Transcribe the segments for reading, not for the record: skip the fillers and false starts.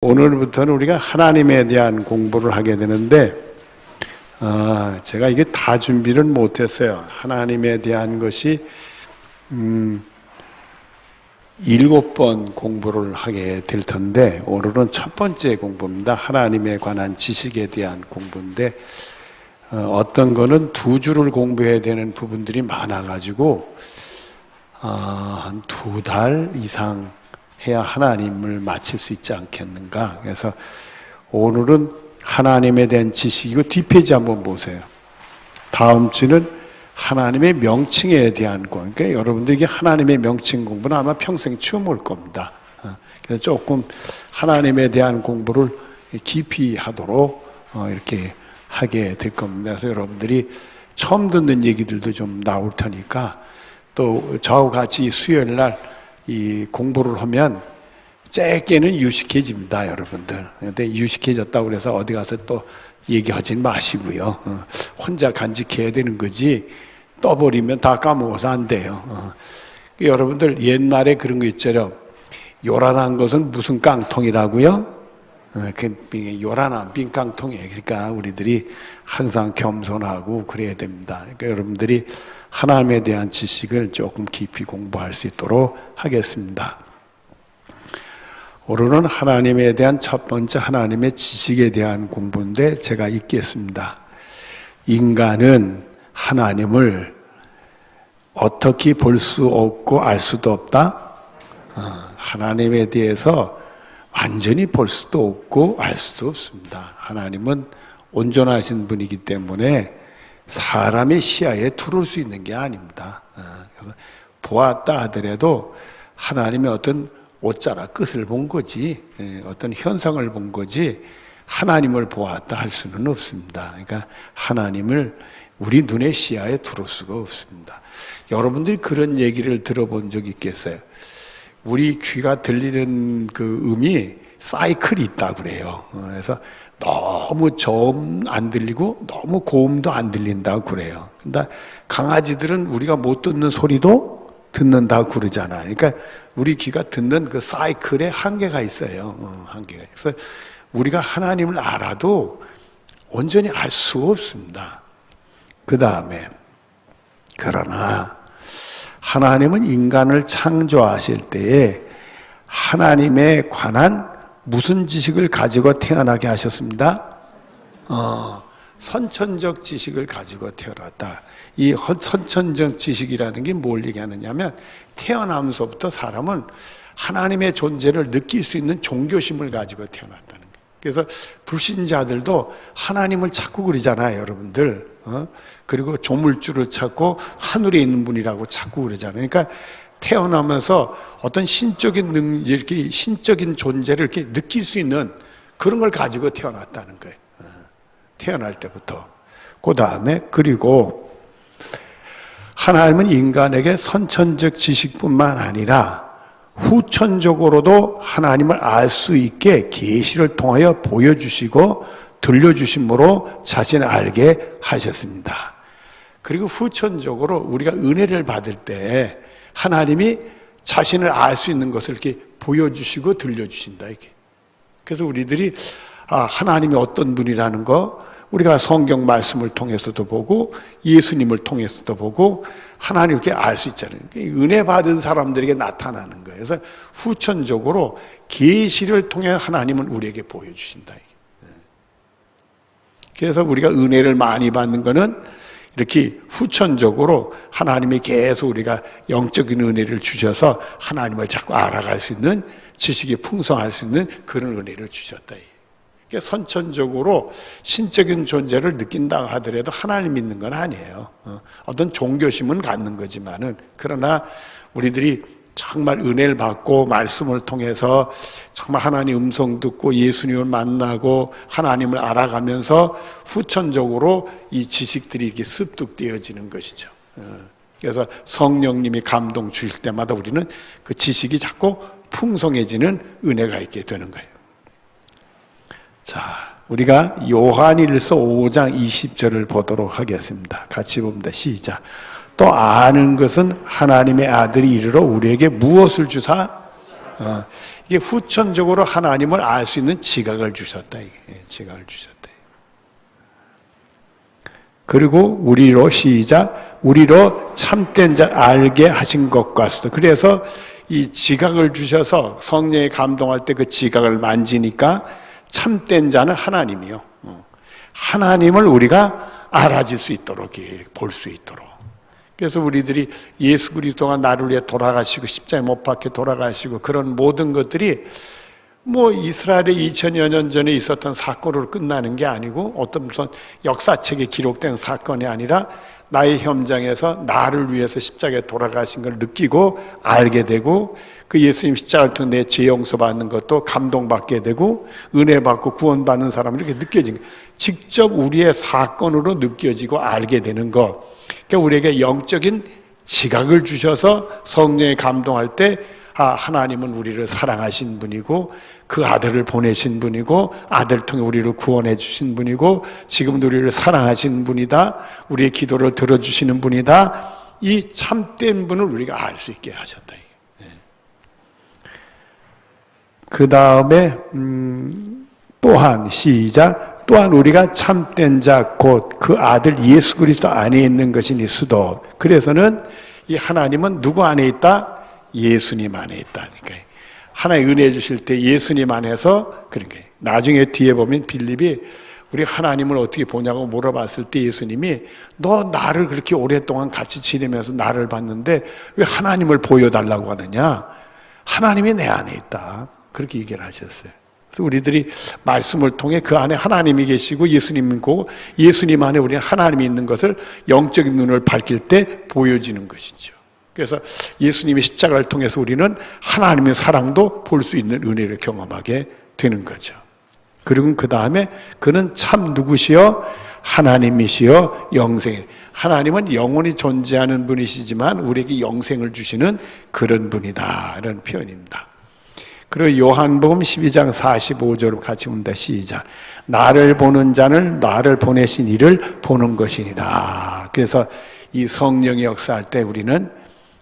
오늘부터는 우리가 하나님에 대한 공부를 하게 되는데 제가 이게 다 준비를 못했어요. 하나님에 대한 것이 7번 공부를 하게 될 텐데 오늘은 첫 번째 공부입니다. 하나님에 관한 지식에 대한 공부인데 어떤 거는 2주를 공부해야 되는 부분들이 많아가지고 한 2달 이상 해야 하나님을 마칠 수 있지 않겠는가. 그래서 오늘은 하나님에 대한 지식이고 뒷페이지 한번 보세요. 다음 주는 하나님의 명칭에 대한 공부. 그러니까 여러분들에게 하나님의 명칭 공부는 아마 평생 처음 올 겁니다. 그래서 조금 하나님에 대한 공부를 깊이 하도록 이렇게 하게 될 겁니다. 그래서 여러분들이 처음 듣는 얘기들도 좀 나올 테니까 또 저하고 같이 수요일 날 이 공부를 하면 짧게는 유식해집니다, 여러분들. 근데 유식해졌다고 해서 어디 가서 또 얘기하진 마시고요. 혼자 간직해야 되는 거지 떠버리면 다 까먹어서 안 돼요. 여러분들 옛날에 그런 거 있죠. 요란한 것은 무슨 깡통이라고요? 요란한 빈 깡통이에요. 그러니까 우리들이 항상 겸손하고 그래야 됩니다. 그러니까 여러분들이 하나님에 대한 지식을 조금 깊이 공부할 수 있도록 하겠습니다. 오늘은 하나님에 대한 첫 번째 하나님의 지식에 대한 공부인데 제가 읽겠습니다. 인간은 하나님을 어떻게 볼 수 없고 알 수도 없다? 하나님에 대해서 완전히 볼 수도 없고 알 수도 없습니다. 하나님은 온전하신 분이기 때문에 사람의 시야에 들어올 수 있는 게 아닙니다. 그래서 보았다 하더라도 하나님의 어떤 옷자락 끝을 본 거지, 어떤 현상을 본 거지 하나님을 보았다 할 수는 없습니다. 그러니까 하나님을 우리 눈의 시야에 들어올 수가 없습니다. 여러분들이 그런 얘기를 들어본 적 있겠어요? 우리 귀가 들리는 그 음이 사이클이 있다고 그래요. 그래서 너무 저음 안 들리고 너무 고음도 안 들린다고 그래요. 근데 강아지들은 우리가 못 듣는 소리도 듣는다고 그러잖아요. 그러니까 우리 귀가 듣는 그 사이클에 한계가 있어요. 한계가. 그래서 우리가 하나님을 알아도 온전히 알 수가 없습니다. 그 다음에 그러나 하나님은 인간을 창조하실 때에 하나님에 관한 무슨 지식을 가지고 태어나게 하셨습니다? 선천적 지식을 가지고 태어났다. 이 선천적 지식이라는 게 뭘 얘기하느냐면 태어나면서부터 사람은 하나님의 존재를 느낄 수 있는 종교심을 가지고 태어났다는 거예요. 그래서 불신자들도 하나님을 찾고 그러잖아요, 여러분들. 그리고 조물주를 찾고 하늘에 있는 분이라고 찾고 그러잖아요. 그러니까 태어나면서 어떤 신적인 이렇게 신적인 존재를 이렇게 느낄 수 있는 그런 걸 가지고 태어났다는 거예요. 태어날 때부터. 그 다음에 그리고 하나님은 인간에게 선천적 지식뿐만 아니라 후천적으로도 하나님을 알 수 있게 계시를 통하여 보여주시고 들려주심으로 자신을 알게 하셨습니다. 그리고 후천적으로 우리가 은혜를 받을 때 하나님이 자신을 알 수 있는 것을 이렇게 보여주시고 들려주신다, 이게. 그래서 우리들이 하나님이 어떤 분이라는 거 우리가 성경 말씀을 통해서도 보고 예수님을 통해서도 보고 하나님 이렇게 알 수 있잖아요. 은혜 받은 사람들에게 나타나는 거예요. 그래서 후천적으로 계시를 통해 하나님은 우리에게 보여주신다, 이게. 그래서 우리가 은혜를 많이 받는 거는 이렇게 후천적으로 하나님이 계속 우리가 영적인 은혜를 주셔서 하나님을 자꾸 알아갈 수 있는 지식이 풍성할 수 있는 그런 은혜를 주셨다. 그러니까 선천적으로 신적인 존재를 느낀다 하더라도 하나님 믿는 건 아니에요. 어떤 종교심은 갖는 거지만은 그러나 우리들이 정말 은혜를 받고 말씀을 통해서 정말 하나님 음성 듣고 예수님을 만나고 하나님을 알아가면서 후천적으로 이 지식들이 이렇게 습득되어지는 것이죠. 그래서 성령님이 감동 주실 때마다 우리는 그 지식이 자꾸 풍성해지는 은혜가 있게 되는 거예요. 자, 우리가 요한일서 5장 20절을 보도록 하겠습니다. 같이 봅니다. 시작. 또 아는 것은 하나님의 아들이 이르러 우리에게 무엇을 주사? 이게 후천적으로 하나님을 알 수 있는 지각을 주셨다. 이게 지각을 주셨다. 그리고 우리로 시작, 우리로 참된 자 알게 하신 것 같소서. 그래서 이 지각을 주셔서 성령의 감동할 때 그 지각을 만지니까 참된 자는 하나님이요. 하나님을 우리가 알아질 수 있도록, 볼 수 있도록. 그래서 우리들이 예수 그리스도가 나를 위해 돌아가시고 십자가에 못 박혀 돌아가시고 그런 모든 것들이 뭐 이스라엘의 2000여 년 전에 있었던 사건으로 끝나는 게 아니고 어떤 무슨 역사책에 기록된 사건이 아니라 나의 현장에서 나를 위해서 십자가에 돌아가신 걸 느끼고 알게 되고 그 예수님 십자가를 통해 내 죄 용서받는 것도 감동받게 되고 은혜 받고 구원받는 사람이 이렇게 느껴진 거예요. 직접 우리의 사건으로 느껴지고 알게 되는 것. 그러니까 우리에게 영적인 지각을 주셔서 성령에 감동할 때 하나님은 우리를 사랑하신 분이고 그 아들을 보내신 분이고 아들을 통해 우리를 구원해 주신 분이고 지금도 우리를 사랑하신 분이다. 우리의 기도를 들어주시는 분이다. 이 참된 분을 우리가 알 수 있게 하셨다. 그 다음에 또한 시작, 또한 우리가 참된 자 곧 그 아들 예수 그리스도 안에 있는 것이니 수도. 그래서는 이 하나님은 누구 안에 있다? 예수님 안에 있다니까. 하나의 은혜 주실 때 예수님 안에서, 그러니까 나중에 뒤에 보면 빌립이 우리 하나님을 어떻게 보냐고 물어봤을 때 예수님이 너 나를 그렇게 오랫동안 같이 지내면서 나를 봤는데 왜 하나님을 보여달라고 하느냐? 하나님이 내 안에 있다. 그렇게 얘기를 하셨어요. 그래서 우리들이 말씀을 통해 그 안에 하나님이 계시고 예수님이고 예수님 안에 우리는 하나님이 있는 것을 영적인 눈을 밝힐 때 보여지는 것이죠. 그래서 예수님의 십자가를 통해서 우리는 하나님의 사랑도 볼 수 있는 은혜를 경험하게 되는 거죠. 그리고 그 다음에 그는 참 누구시여? 하나님이시여 영생. 하나님은 영원히 존재하는 분이시지만 우리에게 영생을 주시는 그런 분이다. 이런 표현입니다. 그리고 요한복음 12장 45절로 같이 봅니다. 시작. 나를 보는 자는 나를 보내신 이를 보는 것이니라. 그래서 이 성령의 역사할 때 우리는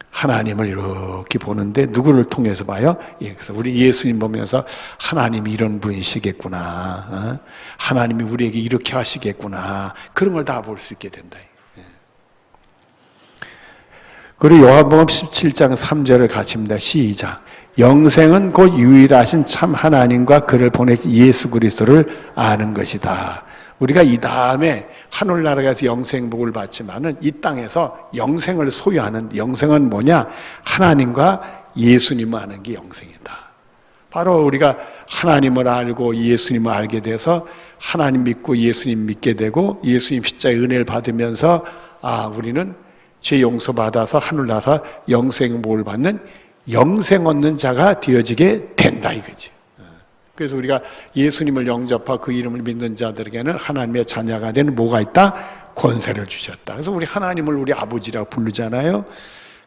하나님을 이렇게 보는데 누구를 통해서 봐요? 그래서 우리 예수님 보면서 하나님이 이런 분이시겠구나. 하나님이 우리에게 이렇게 하시겠구나. 그런 걸 다 볼 수 있게 된다. 그리고 요한복음 17장 3절을 같이 봅니다. 시작. 영생은 곧 유일하신 참 하나님과 그를 보내신 예수 그리스도를 아는 것이다. 우리가 이 다음에 하늘나라에 가서 영생복을 받지만은 이 땅에서 영생을 소유하는, 영생은 뭐냐? 하나님과 예수님을 아는 게 영생이다. 바로 우리가 하나님을 알고 예수님을 알게 돼서 하나님 믿고 예수님 믿게 되고 예수님 십자가의 은혜를 받으면서 우리는 죄 용서받아서 하늘나라에서 영생복을 받는 영생 얻는 자가 되어지게 된다 이거지. 그래서 우리가 예수님을 영접하고 그 이름을 믿는 자들에게는 하나님의 자녀가 되는 뭐가 있다? 권세를 주셨다. 그래서 우리 하나님을 우리 아버지라고 부르잖아요.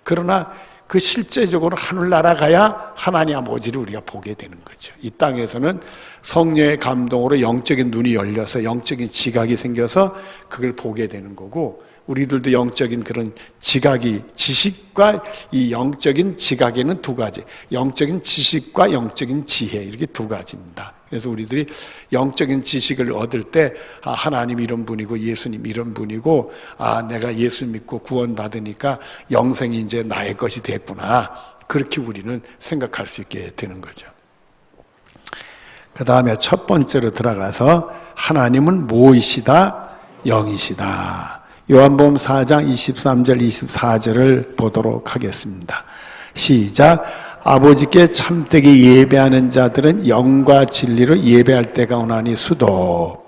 그러나 그 실제적으로 하늘나라 가야 하나님 아버지를 우리가 보게 되는 거죠. 이 땅에서는 성령의 감동으로 영적인 눈이 열려서 영적인 지각이 생겨서 그걸 보게 되는 거고 우리들도 영적인 그런 지각이, 지식과 이 영적인 지각에는 두 가지, 영적인 지식과 영적인 지혜, 이렇게 두 가지입니다. 그래서 우리들이 영적인 지식을 얻을 때 하나님 이런 분이고 예수님 이런 분이고 내가 예수 믿고 구원받으니까 영생이 이제 나의 것이 됐구나, 그렇게 우리는 생각할 수 있게 되는 거죠. 그 다음에 첫 번째로 들어가서 하나님은 무엇이시다? 영이시다. 요한복음 4장 23절 24절을 보도록 하겠습니다. 시작. 아버지께 참되게 예배하는 자들은 영과 진리로 예배할 때가 오나니 수도.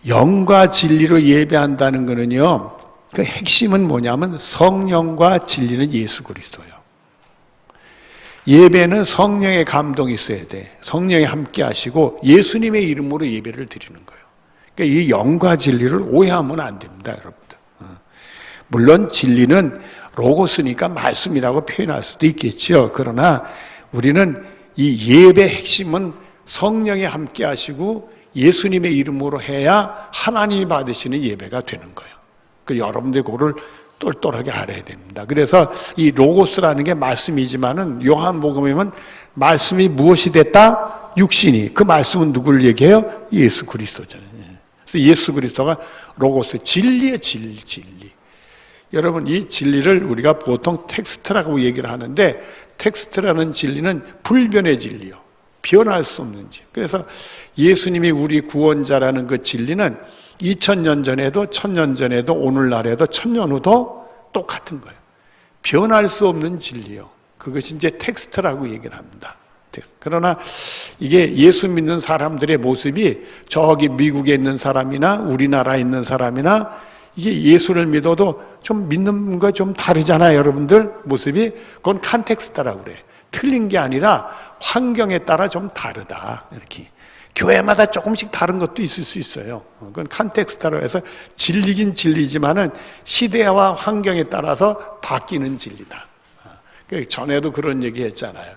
영과 진리로 예배한다는 것은요, 그 핵심은 뭐냐면 성령과 진리는 예수 그리스도예요. 예배는 성령의 감동이 있어야 돼. 성령이 함께 하시고 예수님의 이름으로 예배를 드리는 거예요. 그러니까 이 영과 진리를 오해하면 안 됩니다, 여러분들. 물론 진리는 로고스니까 말씀이라고 표현할 수도 있겠죠. 그러나 우리는 이 예배의 핵심은 성령이 함께 하시고 예수님의 이름으로 해야 하나님이 받으시는 예배가 되는 거예요. 그 여러분들 그거를 똘똘하게 알아야 됩니다. 그래서 이 로고스라는 게 말씀이지만은 요한복음에는 말씀이 무엇이 됐다? 육신이. 그 말씀은 누구를 얘기해요? 예수 그리스도잖아요. 그래서 예수 그리스도가 로고스, 진리의 진리. 여러분, 이 진리를 우리가 보통 텍스트라고 얘기를 하는데, 텍스트라는 진리는 불변의 진리요. 변할 수 없는 진리. 그래서 예수님이 우리 구원자라는 그 진리는 2000년 전에도 1000년 전에도 오늘날에도 1000년 후도 똑같은 거예요. 변할 수 없는 진리요. 그것이 이제 텍스트라고 얘기를 합니다. 그러나 이게 예수 믿는 사람들의 모습이 저기 미국에 있는 사람이나 우리나라에 있는 사람이나 이게 예수를 믿어도 좀 믿는 거 좀 다르잖아요, 여러분들. 모습이. 그건 컨텍스트라고 그래. 틀린 게 아니라 환경에 따라 좀 다르다. 이렇게. 교회마다 조금씩 다른 것도 있을 수 있어요. 그건 컨텍스트라고 해서 진리긴 진리지만은 시대와 환경에 따라서 바뀌는 진리다. 전에도 그런 얘기 했잖아요.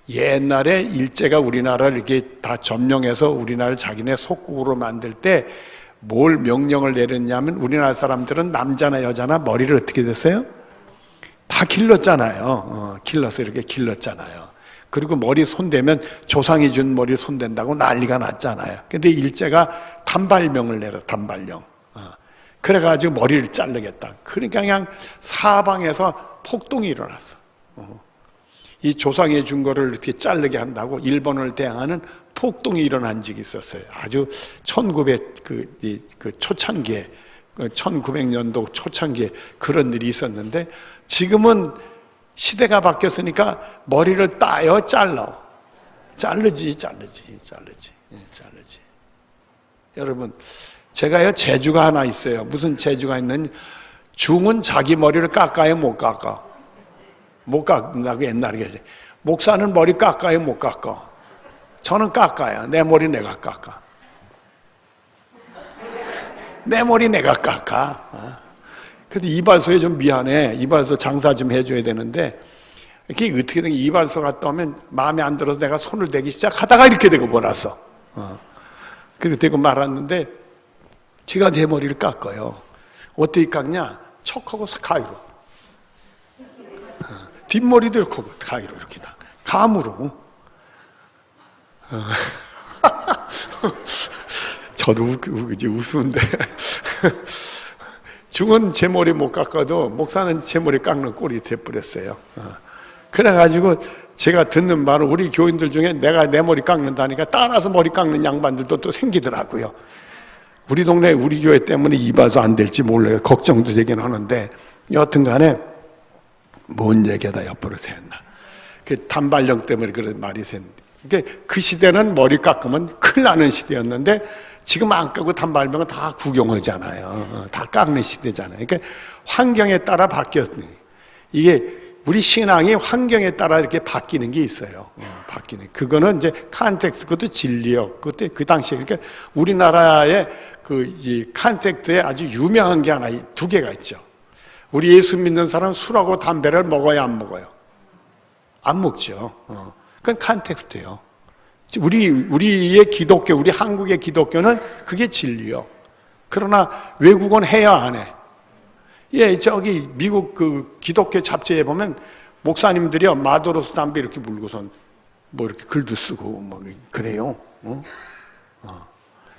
옛날에 일제가 우리나라를 이렇게 다 점령해서 우리나라를 자기네 속국으로 만들 때 뭘 명령을 내렸냐면 우리나라 사람들은 남자나 여자나 머리를 어떻게 됐어요? 다 길렀잖아요. 길러서 이렇게 길렀잖아요. 그리고 머리 손대면 조상이 준 머리 손댄다고 난리가 났잖아요. 근데 일제가 단발명을 내려, 단발령. 그래가지고 머리를 자르겠다. 그러니까 그냥 사방에서 폭동이 일어났어. 이 조상이 준 거를 이렇게 자르게 한다고 일본을 대항하는 폭동이 일어난 적이 있었어요. 아주 1900 초창기에, 1900년도 초창기에 그런 일이 있었는데, 지금은 시대가 바뀌었으니까 머리를 따요, 자르지. 여러분, 제가요 재주가 하나 있어요. 무슨 재주가 있는지. 중은 자기 머리를 깎아요, 못 깎아? 못 깎는다고 옛날에 그랬지. 목사는 머리 깎아요, 못 깎아? 저는 깎아요. 내 머리 내가 깎아. 내 머리 내가 깎아. 그래도 이발소에 좀 미안해. 이발소 장사 좀 해줘야 되는데, 이렇게 어떻게 된 게 이발소 갔다 오면 마음에 안 들어서 내가 손을 대기 시작하다가 이렇게 되고 말았어. 그렇게 되고 말았는데, 제가 제 머리를 깎아요. 어떻게 깎냐? 척하고 가위로. 뒷머리도 이렇게 가위로 이렇게 다. 감으로. 저도 우스운데. 중은 제 머리 못 깎아도 목사는 제 머리 깎는 꼴이 돼버렸어요. 그래가지고 제가 듣는 바로 우리 교인들 중에 내가 내 머리 깎는다니까 따라서 머리 깎는 양반들도 또 생기더라고요. 우리 동네 우리 교회 때문에 이발소 안 될지 몰라요. 걱정도 되긴 하는데, 여튼 간에 뭔 얘기하다 옆으로 새었나. 그 단발령 때문에 그런 말이 샜는데, 그 시대는 머리 깎으면 큰일 나는 시대였는데, 지금 안 깎고 단발명은 다 구경하잖아요. 다 깎는 시대잖아요. 그러니까 환경에 따라 바뀌었네. 이게 우리 신앙이 환경에 따라 이렇게 바뀌는 게 있어요. 바뀌는. 그거는 이제 컨텍스트, 그것도 진리요. 그때 그 당시에. 그러니까 우리나라의 이 컨텍스트에 아주 유명한 게 하나, 두 개가 있죠. 우리 예수 믿는 사람은 술하고 담배를 먹어야 안 먹어요? 안 먹죠. 그건 컨텍스트예요. 우리의 기독교, 우리 한국의 기독교는 그게 진리요. 그러나 외국은 해야 안 해. 예, 저기 미국 그 기독교 잡지에 보면 목사님들이요, 마도로스 담배 이렇게 물고선 뭐 이렇게 글도 쓰고 뭐 그래요.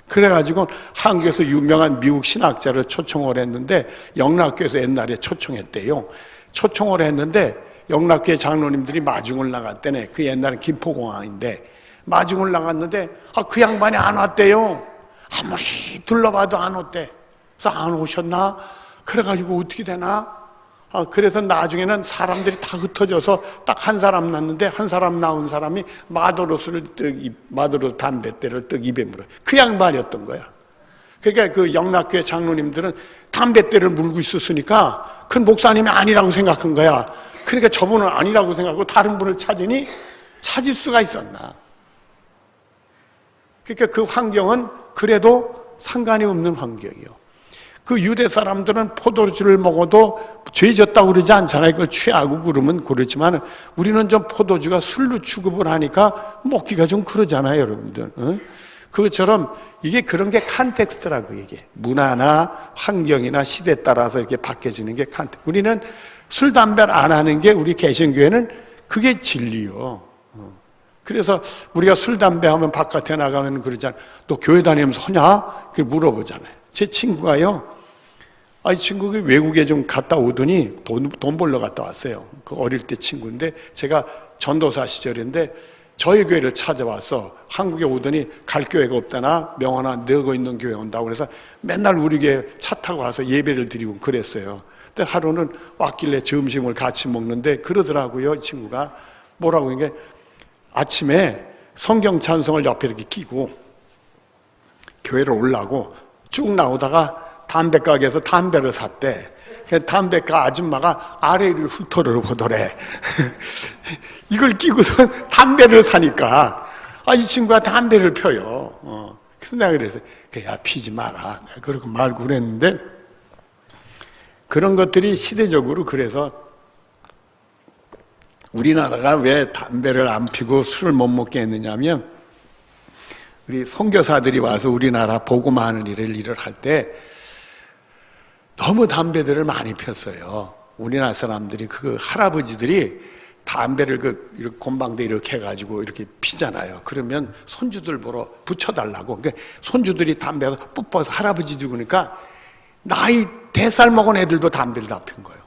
그래가지고 한국에서 유명한 미국 신학자를 초청을 했는데, 영락교에서 옛날에 초청했대요. 초청을 했는데 영락교회 장로님들이 마중을 나갔대네. 그 옛날에 김포공항인데 마중을 나갔는데 그 양반이 안 왔대요. 아무리 둘러봐도 안 왔대. 그래서 안 오셨나? 그래가지고 어떻게 되나? 그래서 나중에는 사람들이 다 흩어져서 딱 한 사람 났는데, 한 사람 나온 사람이 마도로스 담뱃대를 떡 입에 물어. 그 양반이었던 거야. 그러니까 그 영락교회 장로님들은 담뱃대를 물고 있었으니까 그 목사님이 아니라고 생각한 거야. 그러니까 저분은 아니라고 생각하고 다른 분을 찾으니 찾을 수가 있었나. 그러니까 그 환경은 그래도 상관이 없는 환경이요. 그 유대 사람들은 포도주를 먹어도 죄졌다고 그러지 않잖아요. 그걸 취하고 그러면 그렇지만, 우리는 좀 포도주가 술로 취급을 하니까 먹기가 좀 그러잖아요, 여러분들. 그것처럼 이게 그런 게 컨텍스트라고 이게. 문화나 환경이나 시대에 따라서 이렇게 바뀌어지는 게 컨텍스트. 우리는 술, 담배를 안 하는 게 우리 개신교회는 그게 진리요. 그래서 우리가 술, 담배 하면 바깥에 나가면 그러잖아요. 너 교회 다니면서 하냐? 그렇게 물어보잖아요. 제 친구가요. 이 친구가 외국에 좀 갔다 오더니 돈 벌러 갔다 왔어요. 그 어릴 때 친구인데 제가 전도사 시절인데 저희 교회를 찾아와서 한국에 오더니 갈 교회가 없다나 명언아 너거 있는 교회 온다고 그래서 맨날 우리 교회 차 타고 와서 예배를 드리고 그랬어요. 근데 하루는 왔길래 점심을 같이 먹는데 그러더라고요. 이 친구가 뭐라고 이게 아침에 성경 찬송을 옆에 이렇게 끼고 교회를 오려고 쭉 나오다가 담배 가게에서 담배를 샀대. 담배가 아줌마가 아래를 훑어를 보더래. 이걸 끼고서 담배를 사니까 이 친구가 담배를 펴요. 그래서 내가 그래서 야 피지 마라. 내가 그러고 말고 그랬는데 그런 것들이 시대적으로 그래서 우리나라가 왜 담배를 안 피고 술을 못 먹게 했느냐면 우리 선교사들이 와서 우리나라 복음하는 일을 할 때 너무 담배들을 많이 폈어요. 우리나라 사람들이 그 할아버지들이 담배를 이렇게 곰방대 이렇게 해가지고 이렇게 피잖아요. 그러면 손주들 보러 붙여달라고. 그러니까 손주들이 담배에서 뽀뽀해서 할아버지 죽으니까 나이 4살 먹은 애들도 담배를 다 핀 거예요.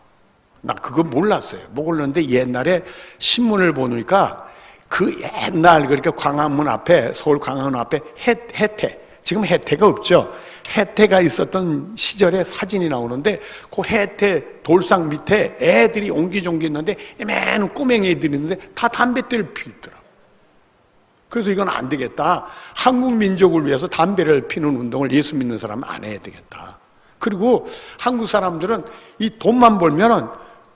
나 그거 몰랐어요. 몰랐는데 옛날에 신문을 보니까 그 옛날 그러니까 광화문 앞에 서울 광화문 앞에 해태 지금 해태가 없죠. 해태가 있었던 시절의 사진이 나오는데 그 해태 돌상 밑에 애들이 옹기종기 있는데 맨 꼬맹이 애들이 있는데 다 담배대를 피우더라고. 그래서 이건 안 되겠다. 한국 민족을 위해서 담배를 피는 운동을 예수 믿는 사람은 안 해야 되겠다. 그리고 한국 사람들은 이 돈만 벌면은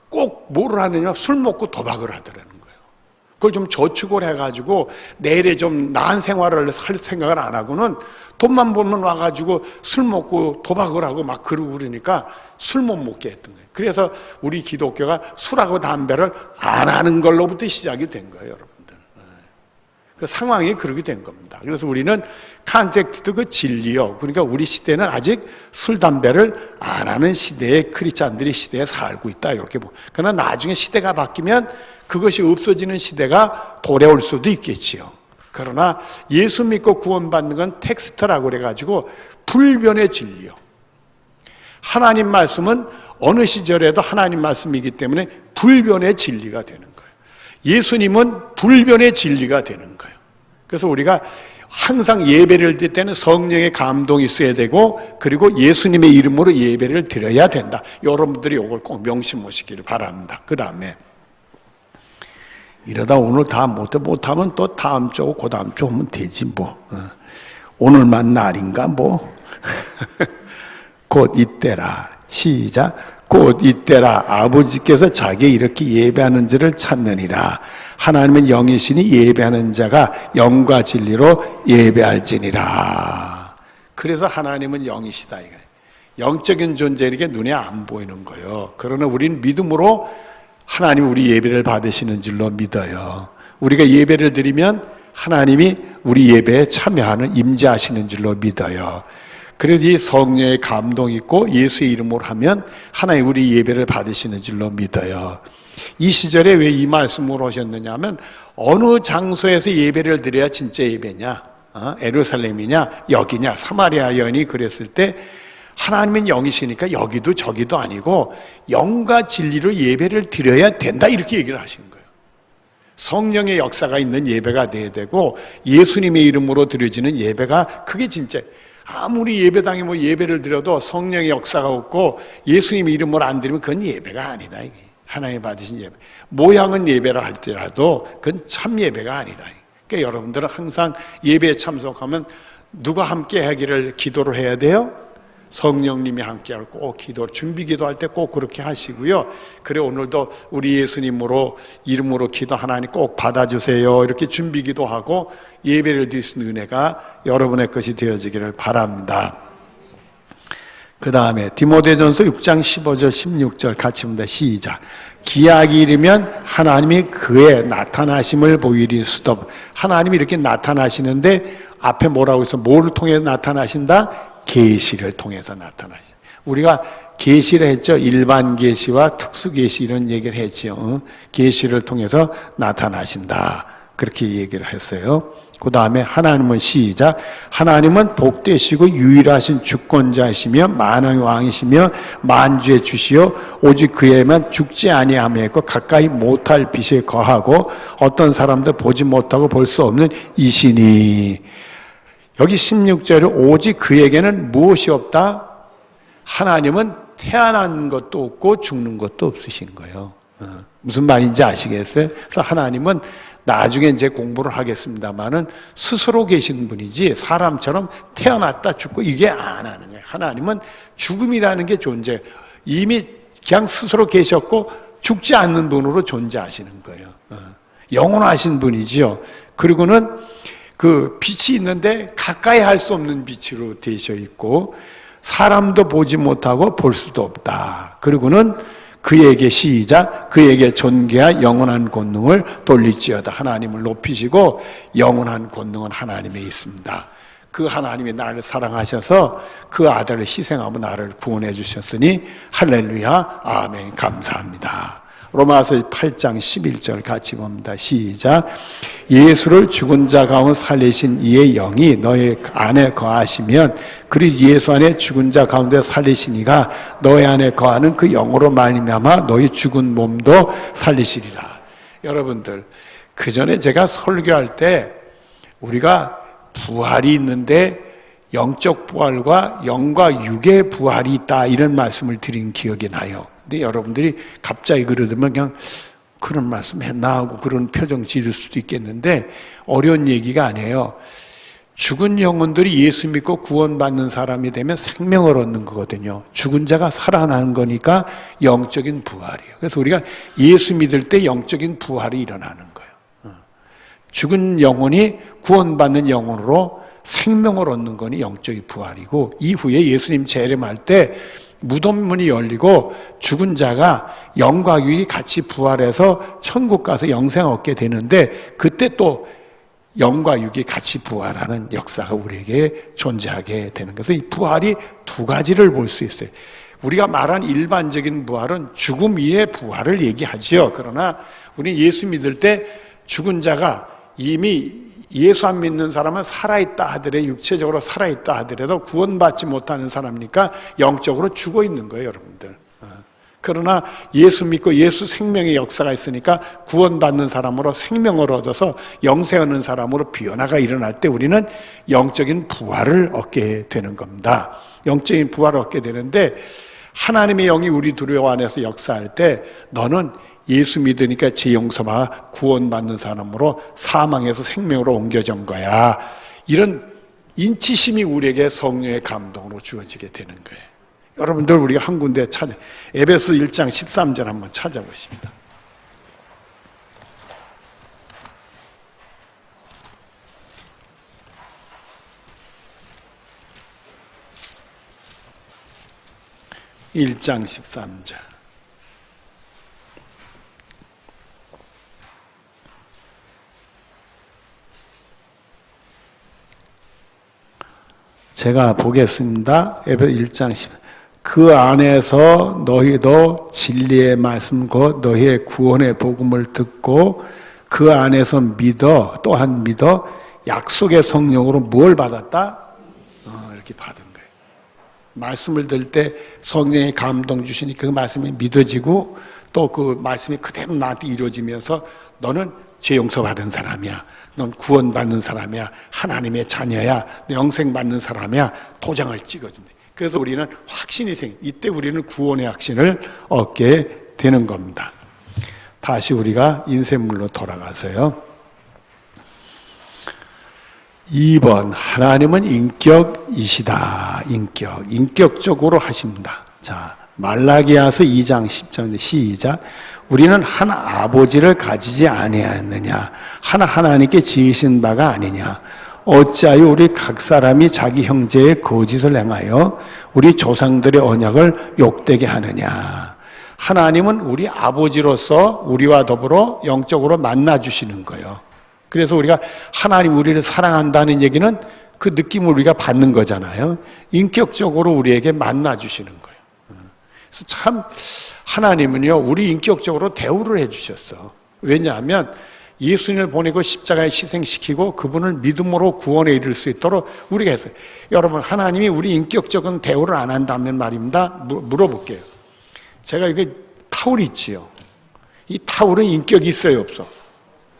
꼭 뭐를 하느냐 술 먹고 도박을 하더라는 거예요. 그걸 좀 저축을 해가지고 내일에 좀 나은 생활을 할 생각을 안 하고는 돈만 벌면 와가지고 술 먹고 도박을 하고 막 그러고 그러니까 술 못 먹게 했던 거예요. 그래서 우리 기독교가 술하고 담배를 안 하는 걸로부터 시작이 된 거예요, 여러분들. 그 상황이 그렇게 된 겁니다. 그래서 우리는 컨셉트 그 진리요. 그러니까 우리 시대는 아직 술, 담배를 안 하는 시대에 크리스찬들이 시대에 살고 있다. 이렇게 보고. 그러나 나중에 시대가 바뀌면 그것이 없어지는 시대가 도래올 수도 있겠지요. 그러나 예수 믿고 구원받는 건 텍스트라고 그래가지고 불변의 진리요. 하나님 말씀은 어느 시절에도 하나님 말씀이기 때문에 불변의 진리가 되는 거예요. 예수님은 불변의 진리가 되는 거예요. 그래서 우리가 항상 예배를 드릴 때는 성령의 감동이 있어야 되고 그리고 예수님의 이름으로 예배를 드려야 된다. 여러분들이 이걸 꼭 명심하시기를 바랍니다. 그 다음에 이러다 오늘 다 못하면 또 다음 주 그 다음 주 오면 되지 뭐. 오늘만 날인가 뭐. 곧 이때라. 시작. 곧 이때라. 아버지께서 자기 이렇게 예배하는 자를 찾느니라. 하나님은 영이시니 예배하는 자가 영과 진리로 예배할지니라. 그래서 하나님은 영이시다. 영적인 존재에게 눈에 안 보이는 거예요. 그러나 우리는 믿음으로 하나님 우리 예배를 받으시는 줄로 믿어요. 우리가 예배를 드리면 하나님이 우리 예배에 참여하는 임재하시는 줄로 믿어요. 그래서 이 성령의 감동이 있고 예수의 이름으로 하면 하나님 우리 예배를 받으시는 줄로 믿어요. 이 시절에 왜 이 말씀으로 오셨느냐 하면 어느 장소에서 예배를 드려야 진짜 예배냐, 예루살렘이냐 여기냐 사마리아 여인이 그랬을 때 하나님은 영이시니까 여기도 저기도 아니고 영과 진리로 예배를 드려야 된다 이렇게 얘기를 하신 거예요. 성령의 역사가 있는 예배가 돼야 되고 예수님의 이름으로 드려지는 예배가 그게 진짜 아무리 예배당에 뭐 예배를 드려도 성령의 역사가 없고 예수님의 이름으로 안 드리면 그건 예배가 아니다. 이게 하나님 받으신 예배. 모양은 예배라 할지라도 그건 참 예배가 아니라. 그러니까 여러분들은 항상 예배에 참석하면 누가 함께 하기를 기도를 해야 돼요? 성령님이 함께할 꼭 기도, 준비 기도할 때 꼭 그렇게 하시고요. 그래 오늘도 우리 예수님으로 이름으로 기도 하나님 꼭 받아주세요. 이렇게 준비 기도하고 예배를 드리는 은혜가 여러분의 것이 되어지기를 바랍니다. 그 다음에 디모데전서 6장 15절 16절 같이 봅니다. 시작. 기약이 이르면 하나님이 그의 나타나심을 보이리 수도. 하나님이 이렇게 나타나시는데 앞에 뭐라고 해서 뭐를 통해 나타나신다? 계시를 통해서 나타나신다. 우리가 계시를 했죠. 일반 계시와 특수 계시 이런 얘기를 했죠. 계시를 통해서 나타나신다. 그렇게 얘기를 했어요. 그 다음에 하나님은 시작. 하나님은 복되시고 유일하신 주권자이시며 만왕의 왕이시며 만주의 주시요 오직 그에만 죽지 아니하며 가까이 못할 빛에 거하고 어떤 사람도 보지 못하고 볼 수 없는 이시니. 여기 16절에 오직 그에게는 무엇이 없다? 하나님은 태어난 것도 없고 죽는 것도 없으신 거예요. 무슨 말인지 아시겠어요? 그래서 하나님은 나중에 이제 공부를 하겠습니다만은 스스로 계신 분이지 사람처럼 태어났다 죽고 이게 안 하는 거예요. 하나님은 죽음이라는 게 존재. 이미 그냥 스스로 계셨고 죽지 않는 분으로 존재하시는 거예요. 영원하신 분이지요. 그리고는 그 빛이 있는데 가까이 할 수 없는 빛으로 되셔 있고 사람도 보지 못하고 볼 수도 없다. 그리고는 그에게 시작. 그에게 존귀와 영원한 권능을 돌릴지어다. 하나님을 높이시고 영원한 권능은 하나님에 있습니다. 그 하나님이 나를 사랑하셔서 그 아들을 희생하고 나를 구원해 주셨으니 할렐루야 아멘. 감사합니다. 로마서 8장 11절 같이 봅니다. 시작. 예수를 죽은 자 가운데 살리신 이의 영이 너의 안에 거하시면 그리고 예수 안에 죽은 자 가운데 살리신 이가 너의 안에 거하는 그 영으로 말미암아 너의 죽은 몸도 살리시리라. 여러분들, 그 전에 제가 설교할 때 우리가 부활이 있는데 영적 부활과 영과 육의 부활이 있다 이런 말씀을 드린 기억이 나요. 근데 여러분들이 갑자기 그러면 그냥 그런 말씀 했나 하고 그런 표정 지을 수도 있겠는데 어려운 얘기가 아니에요. 죽은 영혼들이 예수 믿고 구원받는 사람이 되면 생명을 얻는 거거든요. 죽은 자가 살아나는 거니까 영적인 부활이에요. 그래서 우리가 예수 믿을 때 영적인 부활이 일어나는 거예요. 죽은 영혼이 구원받는 영혼으로 생명을 얻는 거니 영적인 부활이고, 이후에 예수님 재림할 때 무덤 문이 열리고 죽은 자가 영과 육이 같이 부활해서 천국 가서 영생 얻게 되는데, 그때 또 영과 육이 같이 부활하는 역사가 우리에게 존재하게 되는 것은, 이 부활이 두 가지를 볼 수 있어요. 우리가 말한 일반적인 부활은 죽음 이후의 부활을 얘기하지요. 그러나 우리 예수 믿을 때 죽은 자가 이미 예수 안 믿는 사람은 살아있다 하더라도, 육체적으로 살아있다 하더라도 구원받지 못하는 사람이니까 영적으로 죽어 있는 거예요, 여러분들. 그러나 예수 믿고 예수 생명의 역사가 있으니까 구원받는 사람으로 생명을 얻어서 영생 얻는 사람으로 변화가 일어날 때 우리는 영적인 부활을 얻게 되는 겁니다. 영적인 부활을 얻게 되는데, 하나님의 영이 우리 두려워 안에서 역사할 때 너는 예수 믿으니까 죄 용서받아 구원받는 사람으로 사망에서 생명으로 옮겨진 거야. 이런 인치심이 우리에게 성령의 감동으로 주어지게 되는 거예요. 여러분들, 우리가 한 군데 찾아, 에베소 1장 13절 한번 찾아보십니다. (1장 13절) 제가 보겠습니다. 에베소 1장 10. 그 안에서 너희도 진리의 말씀 곧 너희의 구원의 복음을 듣고 그 안에서 믿어, 또한 믿어 약속의 성령으로 뭘 받았다? 이렇게 받은 거예요. 말씀을 들을 때 성령의 감동 주시니까 그 말씀이 믿어지고, 또 그 말씀이 그대로 나한테 이루어지면서 너는 죄 용서받은 사람이야, 넌 구원받는 사람이야, 하나님의 자녀야, 너 영생받는 사람이야, 도장을 찍어준다. 그래서 우리는 확신이 이때 우리는 구원의 확신을 얻게 되는 겁니다. 다시 우리가 인생물로 돌아가서요. 2번, 하나님은 인격이시다. 인격적으로 하십니다. 자, 말라기야서 2장 10절 시작. 우리는 한 아버지를 가지지 아니하였느냐? 하나님께 지으신 바가 아니냐? 어찌하여 우리 각 사람이 자기 형제의 거짓을 행하여 우리 조상들의 언약을 욕되게 하느냐. 하나님은 우리 아버지로서 우리와 더불어 영적으로 만나주시는 거예요. 그래서 우리가 하나님 우리를 사랑한다는 얘기는 그 느낌을 우리가 받는 거잖아요. 인격적으로 우리에게 만나주시는 거예요. 그래서 참 하나님은요, 우리 인격적으로 대우를 해주셨어. 왜냐하면 예수님을 보내고 십자가에 희생시키고 그분을 믿음으로 구원에 이를 수 있도록 우리가 했어요. 여러분, 하나님이 우리 인격적인 대우를 안 한다면 말입니다. 물어볼게요. 제가 이게 타올이 있지요. 이 타올은 인격이 있어요, 없어?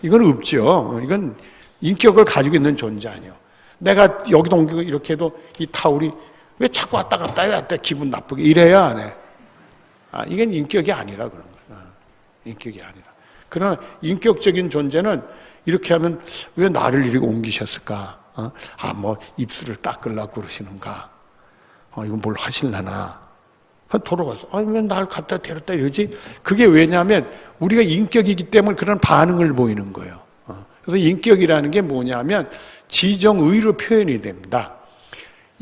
이건 없죠. 이건 인격을 가지고 있는 존재 아니에요. 내가 여기도 옮기고 이렇게 해도 이 타올이 왜 자꾸 왔다 갔다 해야 돼? 기분 나쁘게 이래야 안 해. 이건 인격이 아니라 그런 거예요. 인격이 아니라. 그러나 인격적인 존재는 이렇게 하면 왜 나를 이렇게 옮기셨을까? 뭐 입술을 닦으려고 그러시는가? 이거 뭘 하실라나? 돌아가서 왜 날 갖다 데렸다 이러지? 그게 왜냐하면 우리가 인격이기 때문에 그런 반응을 보이는 거예요. 그래서 인격이라는 게 뭐냐면 지정의로 표현이 됩니다.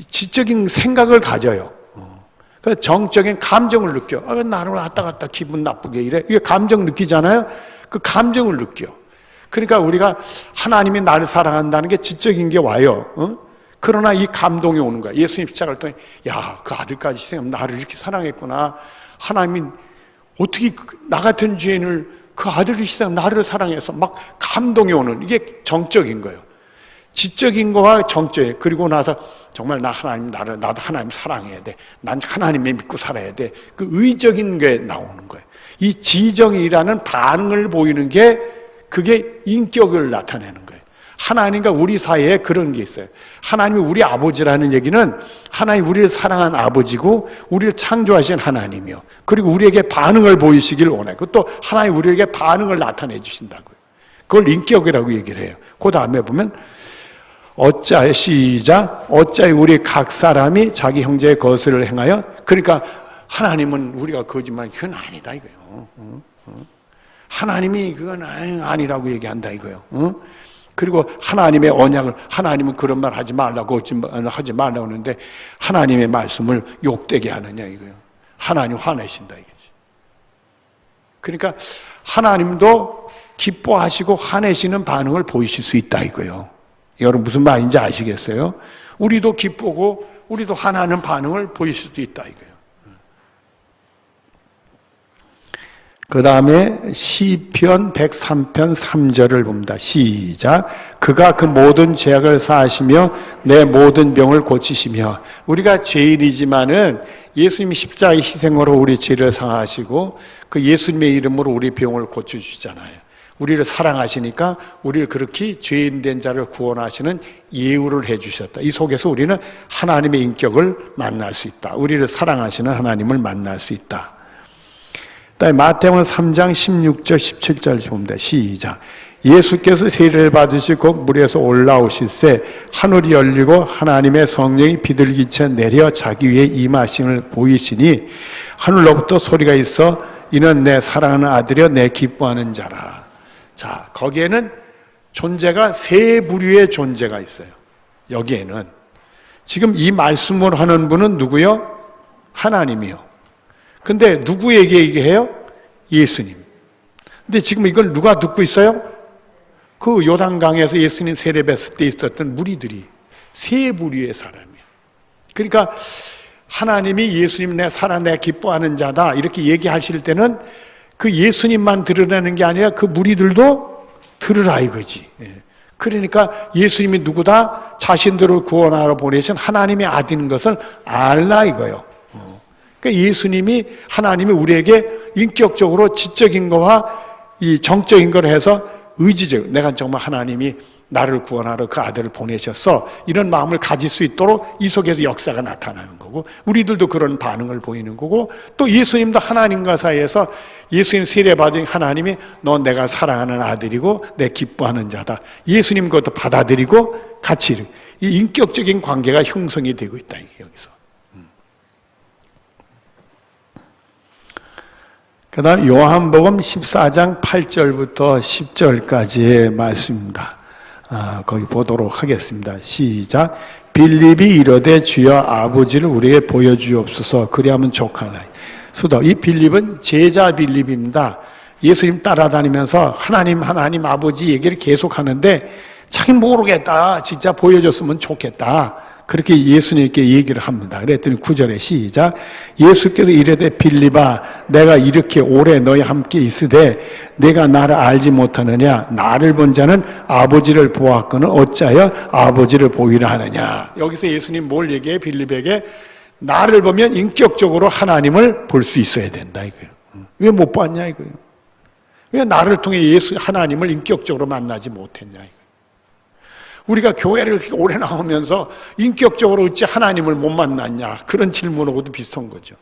지적인 생각을 가져요. 그러니까 정적인 감정을 느껴. 왜 나를 왔다 갔다 기분 나쁘게 이래? 이게 감정 느끼잖아요. 그 감정을 느껴. 그러니까 우리가 하나님이 나를 사랑한다는 게 지적인 게 와요. 그러나 이 감동이 오는 거야. 예수님 십자가를 통해, 야, 그 아들까지 희생하면 나를 이렇게 사랑했구나. 하나님이 어떻게 나 같은 죄인을 그 아들을 희생하면 나를 사랑해서 막 감동이 오는, 이게 정적인 거예요. 지적인 거와 정적인. 그리고 나서 정말 나도 하나님 사랑해야 돼. 난 하나님을 믿고 살아야 돼. 그 의적인 게 나오는 거예요. 이 지정이라는 반응을 보이는 게 그게 인격을 나타내는 거예요. 하나님과 우리 사이에 그런 게 있어요. 하나님이 우리 아버지라는 얘기는 하나님 우리를 사랑한 아버지고 우리를 창조하신 하나님이요. 그리고 우리에게 반응을 보이시길 원해요. 또 하나님 우리에게 반응을 나타내 주신다고요. 그걸 인격이라고 얘기를 해요. 그 다음에 보면 어찌하여 시작 어찌하여 우리 각 사람이 자기 형제의 거짓을 행하여, 그러니까 하나님은 우리가 거짓말 그건 아니다 이거예요. 하나님이 그건 아니라고 얘기한다 이거예요. 그리고 하나님의 언약을, 하나님은 그런 말 하지 말라고 하지 말라고 하는데 하나님의 말씀을 욕되게 하느냐 이거예요. 하나님 화내신다 이거지. 그러니까 하나님도 기뻐하시고 화내시는 반응을 보이실 수 있다 이거예요. 여러분 무슨 말인지 아시겠어요? 우리도 기쁘고 우리도 화나는 반응을 보이실 수 있다 이거예요. 그 다음에 시편 103편 3절을 봅니다. 시작. 그가 그 모든 죄악을 사하시며 내 모든 병을 고치시며. 우리가 죄인이지만은 예수님이 십자가의 희생으로 우리 죄를 사하시고 그 예수님의 이름으로 우리 병을 고쳐주시잖아요. 우리를 사랑하시니까 우리를 그렇게 죄인된 자를 구원하시는 예우를 해주셨다. 이 속에서 우리는 하나님의 인격을 만날 수 있다. 우리를 사랑하시는 하나님을 만날 수 있다. 마태복음 3장 16절 17절 봅니다. 시작. 예수께서 세례를 받으시고 물에서 올라오실새 하늘이 열리고 하나님의 성령이 비둘기처 내려 자기 위에 임하심을 보이시니 하늘로부터 소리가 있어 이는 내 사랑하는 아들이여 내 기뻐하는 자라. 자, 거기에는 존재가 세 부류의 존재가 있어요. 여기에는 지금 이 말씀을 하는 분은 누구요? 하나님이요. 근데 누구에게 얘기해요? 예수님. 근데 지금 이걸 누가 듣고 있어요? 그 요단강에서 예수님 세례받을 때 있었던 무리들이 세 부류의 사람이에요. 그러니까 하나님이 예수님 내 사랑 내 기뻐하는 자다 이렇게 얘기하실 때는 그 예수님만 들으라는 게 아니라 그 무리들도 들으라 이거지. 그러니까 예수님이 누구다? 자신들을 구원하러 보내신 하나님의 아들인 것을 알라 이거예요. 그러니까 예수님이, 하나님이 우리에게 인격적으로 지적인 거와 이 정적인 걸 해서 의지적, 내가 정말 하나님이 나를 구원하러 그 아들을 보내셔서 이런 마음을 가질 수 있도록 이 속에서 역사가 나타나는 거고, 우리들도 그런 반응을 보이는 거고, 또 예수님도 하나님과 사이에서 예수님 세례받은 하나님이 너 내가 사랑하는 아들이고 내 기뻐하는 자다. 예수님 그것도 받아들이고 같이 이 인격적인 관계가 형성이 되고 있다 이게 여기서. 그 다음 요한복음 14장 8절부터 10절까지의 말씀입니다. 거기 보도록 하겠습니다. 시작. 빌립이 이르되 주여 아버지를 우리에게 보여주옵소서 그리하면 족하나이. 수도 이 빌립은 제자 빌립입니다. 예수님 따라다니면서 하나님 아버지 얘기를 계속하는데 자기 모르겠다. 진짜 보여줬으면 좋겠다. 그렇게 예수님께 얘기를 합니다. 그랬더니 9절에 시작. 예수께서 이르되 빌립아 내가 이렇게 오래 너희 함께 있으되 내가 나를 알지 못하느냐. 나를 본 자는 아버지를 보았거늘 어찌하여 아버지를 보이라 하느냐. 여기서 예수님 뭘 얘기해? 빌립에게 나를 보면 인격적으로 하나님을 볼 수 있어야 된다 이거예요. 왜 못 봤냐 이거예요. 왜 나를 통해 하나님을 인격적으로 만나지 못했냐 이거예요. 우리가 교회를 오래 나오면서 인격적으로 어찌 하나님을 못 만났냐. 그런 질문하고도 비슷한 거죠.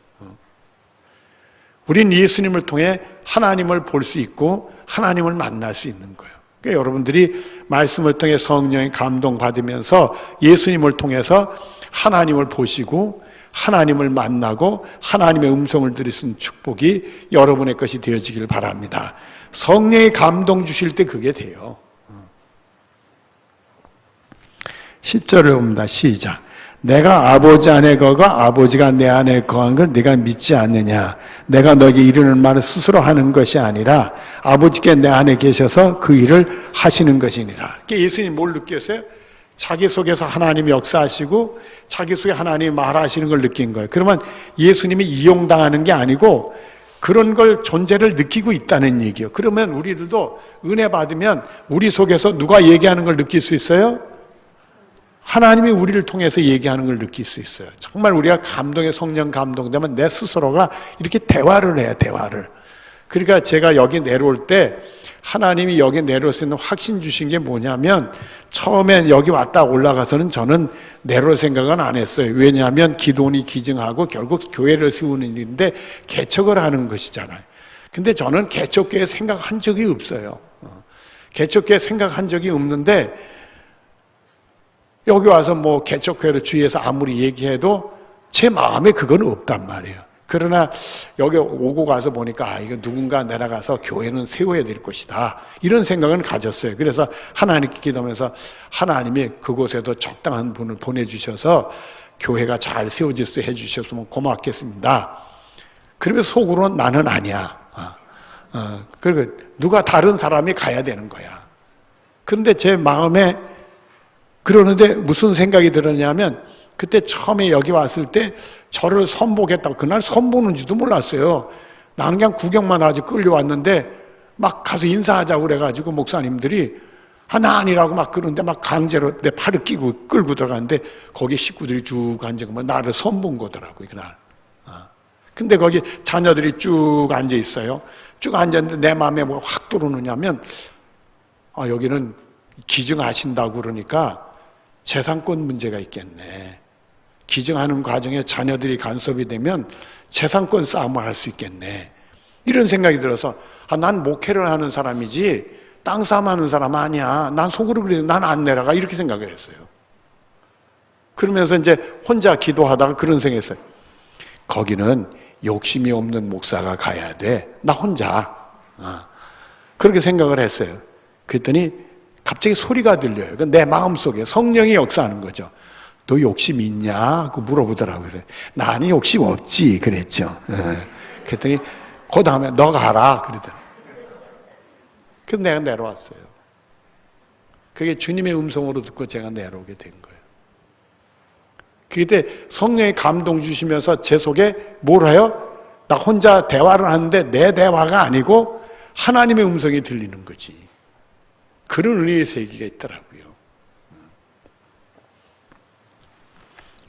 우린 예수님을 통해 하나님을 볼 수 있고 하나님을 만날 수 있는 거예요. 그러니까 여러분들이 말씀을 통해 성령의 감동받으면서 예수님을 통해서 하나님을 보시고 하나님을 만나고 하나님의 음성을 들을 수 있는 축복이 여러분의 것이 되어지길 바랍니다. 성령의 감동 주실 때 그게 돼요. 10절을 봅니다. 시작. 내가 아버지 안에 거가 아버지가 내 안에 거한 걸 네가 믿지 않느냐. 내가 너에게 이르는 말을 스스로 하는 것이 아니라 아버지께 내 안에 계셔서 그 일을 하시는 것이니라. 그러니까 예수님이 뭘 느꼈어요? 자기 속에서 하나님이 역사하시고 자기 속에 하나님이 말하시는 걸 느낀 거예요. 그러면 예수님이 이용당하는 게 아니고 그런 걸 존재를 느끼고 있다는 얘기예요. 그러면 우리들도 은혜 받으면 우리 속에서 누가 얘기하는 걸 느낄 수 있어요? 하나님이 우리를 통해서 얘기하는 걸 느낄 수 있어요. 정말 우리가 감동의 성령 감동되면 내 스스로가 이렇게 대화를 해요. 대화를. 그러니까 제가 여기 내려올 때 하나님이 여기 내려올 수 있는 확신 주신 게 뭐냐면 처음엔 여기 왔다 올라가서는 저는 내려올 생각은 안 했어요. 왜냐하면 기도원이 기증하고 결국 교회를 세우는 일인데 개척을 하는 것이잖아요. 근데 저는 개척교회 생각한 적이 없어요. 개척교회 생각한 적이 없는데 여기 와서 뭐 개척회를 주위에서 아무리 얘기해도 제 마음에 그건 없단 말이에요. 그러나 여기 오고 가서 보니까 이거 누군가 내려가서 교회는 세워야 될 것이다. 이런 생각은 가졌어요. 그래서 하나님께 기도하면서 하나님이 그곳에도 적당한 분을 보내주셔서 교회가 잘 세워질 수 해주셨으면 고맙겠습니다. 그러면서 속으로는 나는 아니야. 그리고 누가 다른 사람이 가야 되는 거야. 그런데 제 마음에 그러는데 무슨 생각이 들었냐면 그때 처음에 여기 왔을 때 저를 선보겠다고 그날 선보는지도 몰랐어요. 나는 그냥 구경만 하지 끌려왔는데 막 가서 인사하자고 그래가지고 목사님들이 나 아니라고 막 그러는데 막 강제로 내 팔을 끼고 끌고 들어갔는데 거기 식구들이 쭉 앉아서 나를 선본 거더라고요 그날. 근데 거기 자녀들이 쭉 앉아 있어요. 쭉 앉았는데 내 마음에 뭐 확 들어오느냐면 여기는 기증하신다고 그러니까 재산권 문제가 있겠네. 기증하는 과정에 자녀들이 간섭이 되면 재산권 싸움을 할 수 있겠네. 이런 생각이 들어서 난 목회를 하는 사람이지 땅 싸움 하는 사람 아니야. 난 속으로 그래도 난 안 내려가 이렇게 생각을 했어요. 그러면서 이제 혼자 기도하다가 그런 생각했어요. 거기는 욕심이 없는 목사가 가야 돼. 나 혼자. 그렇게 생각을 했어요. 그랬더니 갑자기 소리가 들려요. 내 마음속에 성령이 역사하는 거죠. 너 욕심 있냐? 하고 물어보더라고요. 나는 욕심 없지 그랬죠. 그랬더니 그 다음에 너 가라 그러더라고요. 그래서 내가 내려왔어요. 그게 주님의 음성으로 듣고 제가 내려오게 된 거예요. 그때 성령의 감동 주시면서 제 속에 뭘 해요? 나 혼자 대화를 하는데 내 대화가 아니고 하나님의 음성이 들리는 거지. 그런 은혜의 세계가 있더라고요.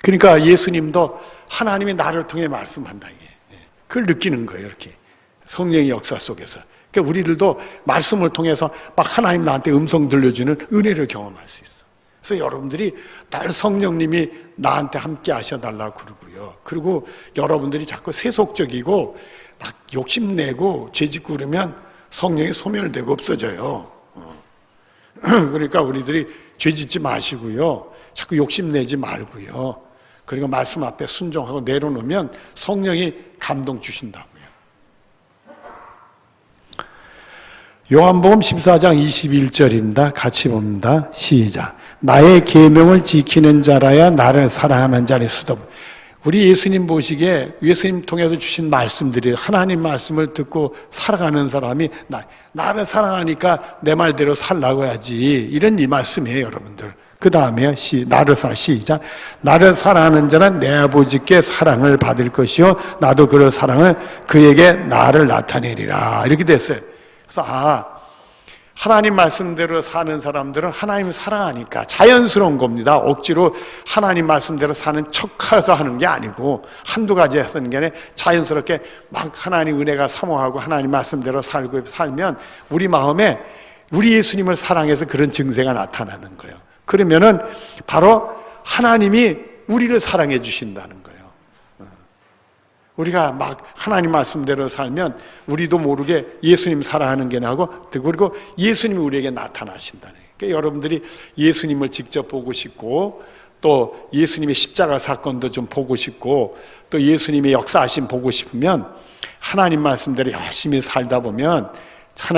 그러니까 예수님도 하나님이 나를 통해 말씀한다. 그걸 느끼는 거예요. 이렇게 성령의 역사 속에서. 그러니까 우리들도 말씀을 통해서 막 하나님 나한테 음성 들려주는 은혜를 경험할 수 있어. 그래서 여러분들이 날 성령님이 나한테 함께 하셔달라고 그러고요. 그리고 여러분들이 자꾸 세속적이고 막 욕심내고 죄짓고 그러면 성령이 소멸되고 없어져요. 그러니까 우리들이 죄짓지 마시고요. 자꾸 욕심내지 말고요. 그리고 말씀 앞에 순종하고 내려놓으면 성령이 감동 주신다고요. 요한복음 14장 21절입니다. 같이 봅니다. 시작. 나의 계명을 지키는 자라야 나를 사랑하는 자리 수도. 우리 예수님 보시기에 예수님 통해서 주신 말씀들이 하나님 말씀을 듣고 살아가는 사람이 나를 사랑하니까 내 말대로 살라고 해야지. 이런 이 말씀이에요, 여러분들. 그 다음에 시작. 나를 사랑하는 자는 내 아버지께 사랑을 받을 것이요 나도 그 사랑을 그에게 나를 나타내리라. 이렇게 됐어요. 그래서 하나님 말씀대로 사는 사람들은 하나님을 사랑하니까 자연스러운 겁니다. 억지로 하나님 말씀대로 사는 척해서 하는 게 아니고 한두 가지 하는 게 아니라 자연스럽게 막 하나님 은혜가 사모하고 하나님 말씀대로 살면 우리 마음에 우리 예수님을 사랑해서 그런 증세가 나타나는 거예요. 그러면은 바로 하나님이 우리를 사랑해 주신다는 거예요. 우리가 막 하나님 말씀대로 살면 우리도 모르게 예수님 사랑하는 게 나고, 그리고 예수님이 우리에게 나타나신다는 거예요. 그러니까 여러분들이 예수님을 직접 보고 싶고 또 예수님의 십자가 사건도 좀 보고 싶고 또 예수님의 역사하심 보고 싶으면 하나님 말씀대로 열심히 살다 보면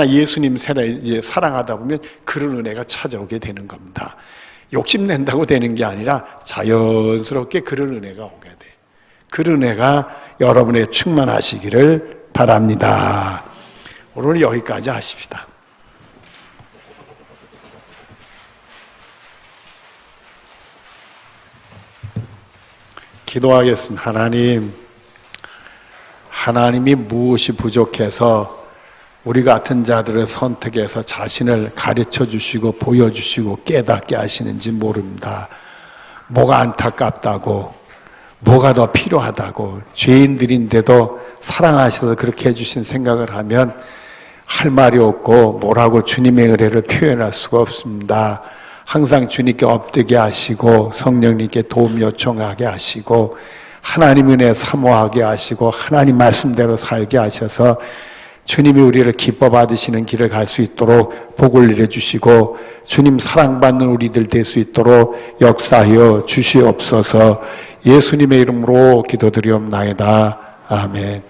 예수님 사랑하다 보면 그런 은혜가 찾아오게 되는 겁니다. 욕심낸다고 되는 게 아니라 자연스럽게 그런 은혜가 오게 돼. 그런 은혜가 여러분의 충만하시기를 바랍니다. 오늘 여기까지 하십시다. 기도하겠습니다. 하나님이 무엇이 부족해서 우리 같은 자들을 선택해서 자신을 가르쳐 주시고 보여주시고 깨닫게 하시는지 모릅니다. 뭐가 안타깝다고, 뭐가 더 필요하다고, 죄인들인데도 사랑하셔서 그렇게 해주신 생각을 하면 할 말이 없고 뭐라고 주님의 은혜를 표현할 수가 없습니다. 항상 주님께 엎드게 하시고 성령님께 도움 요청하게 하시고 하나님 은혜 사모하게 하시고 하나님 말씀대로 살게 하셔서 주님이 우리를 기뻐 받으시는 길을 갈 수 있도록 복을 내려주시고 주님 사랑받는 우리들 될 수 있도록 역사하여 주시옵소서. 예수님의 이름으로 기도드리옵나이다. 아멘.